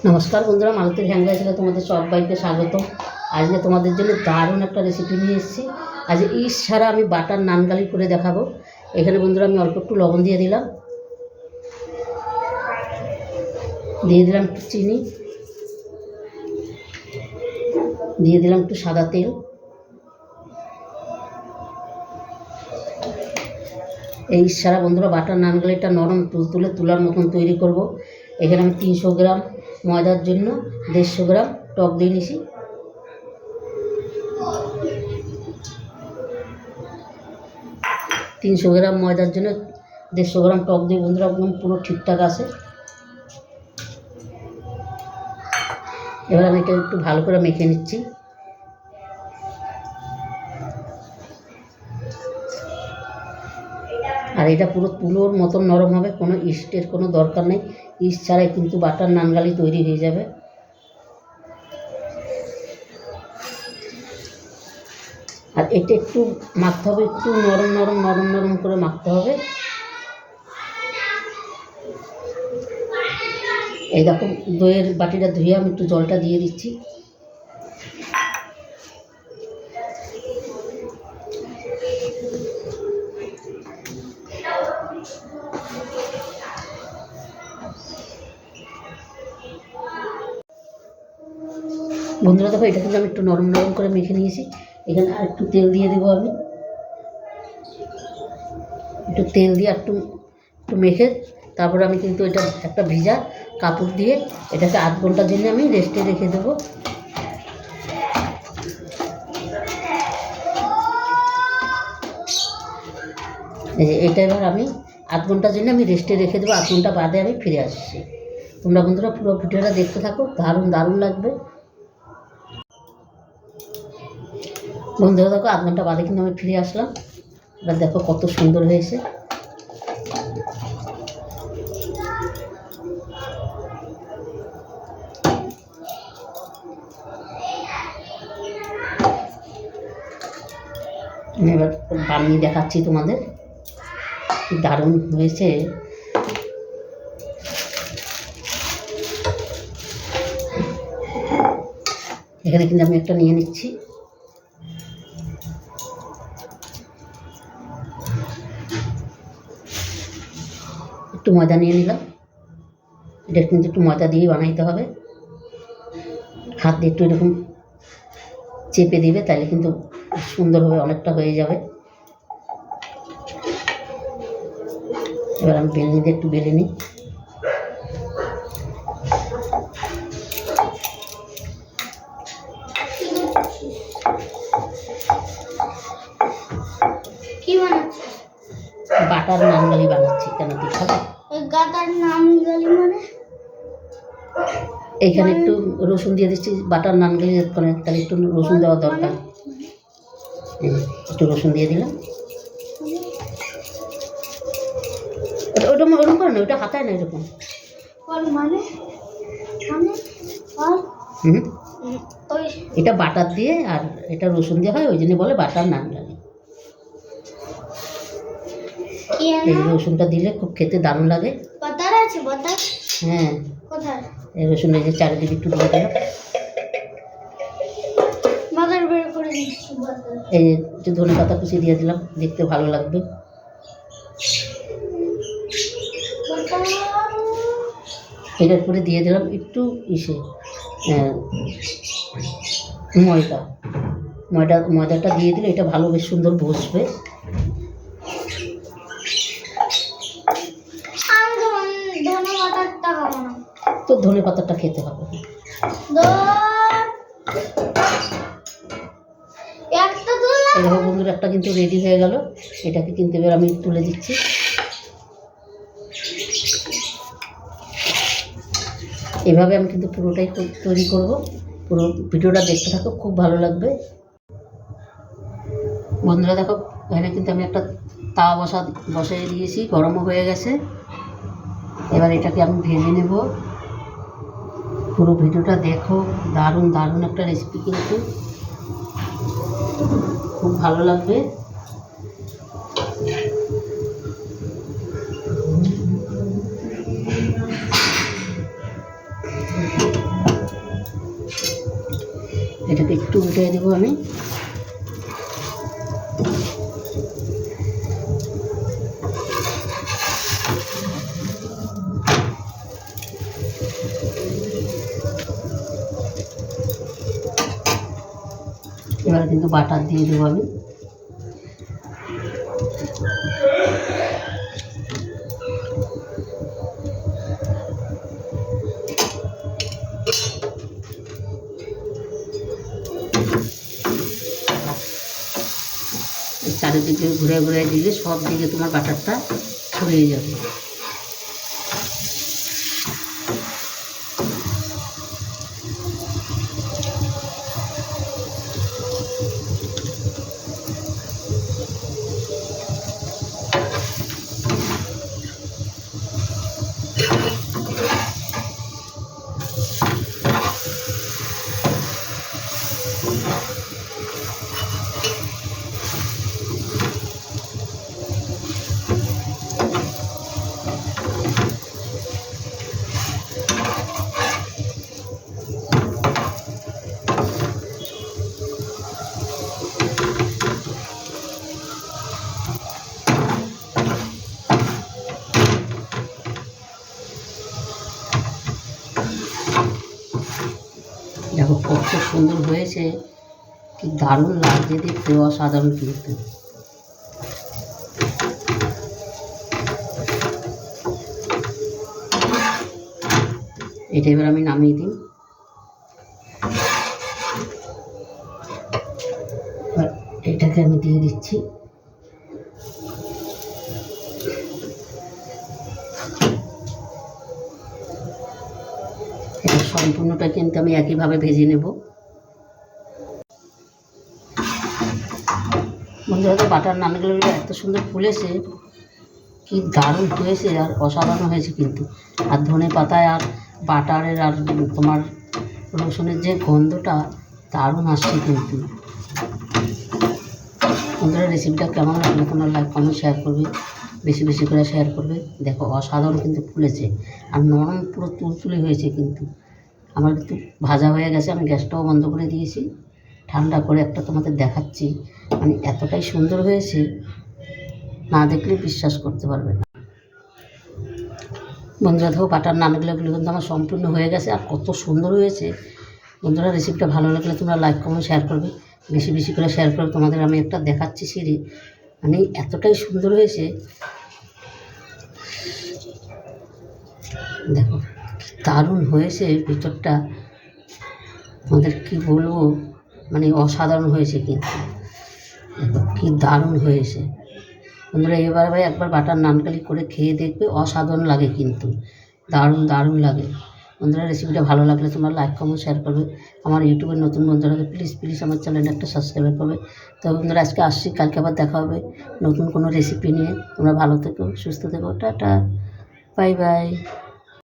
নমস্কার বন্ধুরা, মালতীর হ্যাঙ্গার ছিল তোমাদের সবাইকে স্বাগত। আজকে তোমাদের জন্য দারুণ একটা রেসিপি নিয়ে এসেছি। আজ ইস ছাড়া আমি বাটার নানগালি করে দেখাবো। এখানে বন্ধুরা আমি অল্প একটু লবণ দিয়ে দিলাম, একটু চিনি, দিয়ে দিলাম একটু সাদা তেল, এই সারা বন্ধুরা বাটার নানগালিটা নরম তুলতুলে তুলার মতন তৈরি করব। এখানে আমি 300 গ্রাম ময়দার জন্য 150 গ্রাম টক দিয়ে নিছি। তিনশো গ্রাম ময়দার জন্য 150 গ্রাম টক দিয়ে বন্ধুরা একদম পুরো ঠিকঠাক আছে। এবার আমি এটা একটু ভালো করে মেখে নিচ্ছি। আর এটা পুরো তুলোর মতন নরম হবে, কোনো ইস্টের কোনো দরকার নেই। ইস্ট ছাড়াই কিন্তু বাটার নানগালি তৈরি হয়ে যাবে। আর এটা একটু মাখতে হবে, একটু নরম নরম নরম নরম করে মাখতে হবে। এই দেখো দইয়ের বাটিটা ধুয়ে আমি একটু জলটা দিয়ে দিচ্ছি। বন্ধুরা দেখো এটা কিন্তু আমি একটু নরম নরম করে মেখে নিয়েছি। এখানে আর একটু তেল দিয়ে দেবো। আমি একটু তেল দিয়ে একটু মেখে তারপরে আমি কিন্তু এটা একটা ভিজা কাপড় দিয়ে এটাকে 8 ঘন্টার জন্য আমি রেস্টে রেখে দেবো। এটা এবার আমি 8 ঘন্টার জন্য আমি রেস্টে রেখে দেবো। 8 ঘন্টা বাদে আমি ফিরে আসছি। তোমরা বন্ধুরা পুরো ভিডিওটা দেখতে থাকো, দারুণ দারুণ লাগবে। বন্ধুরা দেখো 8 ঘন্টা বাদে কিন্তু আমি ফিরে আসলাম। এবার দেখো কত সুন্দর হয়েছে। আমি এবার বানিয়ে দেখাচ্ছি তোমাদের, দারুণ হয়েছে। এখানে কিন্তু আমি একটা নিয়ে নিচ্ছি। একটু ময়দা নিয়ে নিলাম। এটা কিন্তু একটু ময়দা দিয়েই বানাইতে হবে। হাত দিয়ে একটু এরকম চেপে দিবে, তাহলে কিন্তু সুন্দরভাবে অনেকটা হয়ে যাবে। এবার আমি বেলনি দিয়ে একটু বেলে নিই। বাটার নানগালি বানাচ্ছি। কেন দেখাবো? বাটার নানগালি মানে এইখানে একটু রসুন দিয়ে দিচ্ছি। বাটার নানগালি তাহলে একটু রসুন দেওয়া দরকার। একটু রসুন দিয়ে দিলাম। ওটা ওরকম করে না, ওটা হাতায় না এরকম। এটা বাটার দিয়ে আর এটা রসুন দিয়ে হয়, ওই জন্য বলে বাটার নানগালি। এই রসুনটা দিলে খুব খেতে দারুণ লাগে। বাটার আছে? বাটার? হ্যাঁ, কোথায়? এই রসুন এই যে চারিদিকে একটু দিয়ে দিলাম। বাটার বের করে দিচ্ছি। বাটার এই যে ধনে পাতা কুচি দিয়ে দিলাম, দেখতে ভালো লাগবে। এটার পরে দিয়ে দিলাম একটু ময়দাটা দিয়ে দিলে এটা ভালো বেশ সুন্দর বসবে। তো ধনে পাতাটা খেতে হবে। এরকম বন্ধুরা একটা কিন্তু রেডি হয়ে গেল। এটাকে কিন্তু এবার আমি তুলে দিচ্ছি। এভাবে আমি কিন্তু পুরোটাই তৈরি করব। পুরো ভিডিওটা দেখতে থাকো, খুব ভালো লাগবে। বন্ধুরা দেখো এখানে কিন্তু আমি একটা তাওয়া বসিয়ে দিয়েছি, গরমও হয়ে গেছে। এবার এটাকে আমি ভেজে নেব। পুরো ভিডিওটা দেখো, দারুণ দারুণ একটা রেসিপি, কিন্তু খুব ভালো লাগবে। এটাকে একটু উল্টে দেবো আমি। এবার কিন্তু বাটার দিয়ে দেবো আমি। চারিদিকে ঘুরে ঘুরে দিলে সব দিকে তোমার বাটারটা ছড়িয়ে যাবে। দেখো কত সুন্দর হয়েছে, কি দারুণ লাগছে দেখতে, অসাধারণ কিন্তু। এটা এবার আমি নামিয়ে দিই। এটাকে আমি দিয়ে দিচ্ছি। এটা সম্পূর্ণটা কিন্তু আমি একইভাবে ভেজে নেব। বন্ধুরা, তো বাটার নানগুলো এত সুন্দর ফুলেছে, কি দারুণ হয়েছে আর অসাধারণ হয়েছে কিন্তু। আর ধনে পাতায় আর বাটারের আর তোমার রসুনের যে গন্ধটা দারুণ আসছে কিন্তু। বন্ধুরা, রেসিপিটা কেমন লাগলো তোমরা লাইক কমেন্ট শেয়ার করবে, বেশি বেশি করে শেয়ার করবে। দেখো অসাধারণ কিন্তু ফুলেছে আর নরম পুরো তুলতুলে হয়েছে কিন্তু। আমার কিন্তু ভাজা হয়ে গেছে, আমি গ্যাসটাও বন্ধ করে দিয়েছি। ঠান্ডা করে একটা তোমাদের দেখাচ্ছি, মানে এতটাই সুন্দর হয়েছে, না দেখলে বিশ্বাস করতে পারবে না। বন্ধুরা, দেখো বাটার নানগুলো কিন্তু আমার সম্পূর্ণ হয়ে গেছে আর কত সুন্দর হয়েছে। বন্ধুরা, রেসিপিটা ভালো লাগলে তোমরা লাইক কমেন্ট শেয়ার করবে, বেশি বেশি করে শেয়ার করবে। তোমাদের আমি একটা দেখাচ্ছি সিঁড়ি, মানে এতটাই সুন্দর হয়েছে। দেখো দারুণ হয়েছে ভিতরটা, তোমাদের কি বলবো, মানে অসাধারণ হয়েছে কিন্তু। দেখো কি দারুণ হয়েছে। বন্ধুরা, এবার ভাই একবার বাটার নানকালি করে খেয়ে দেখবে, অসাধারণ লাগে কিন্তু, দারুণ দারুণ লাগে। বন্ধুরা, রেসিপিটা ভালো লাগলে তোমরা লাইক কমেন্ট শেয়ার করবে। আমার ইউটিউবের নতুন বন্ধুরাকে প্লিজ প্লিজ আমার চ্যানেলটা একটা সাবস্ক্রাইব করবে। তো বন্ধুরা, আজকে আসছি, কালকে আবার দেখা হবে নতুন কোনো রেসিপি নিয়ে। তোমরা ভালো থেকো, সুস্থ থেকো, টাটা, বাই বাই।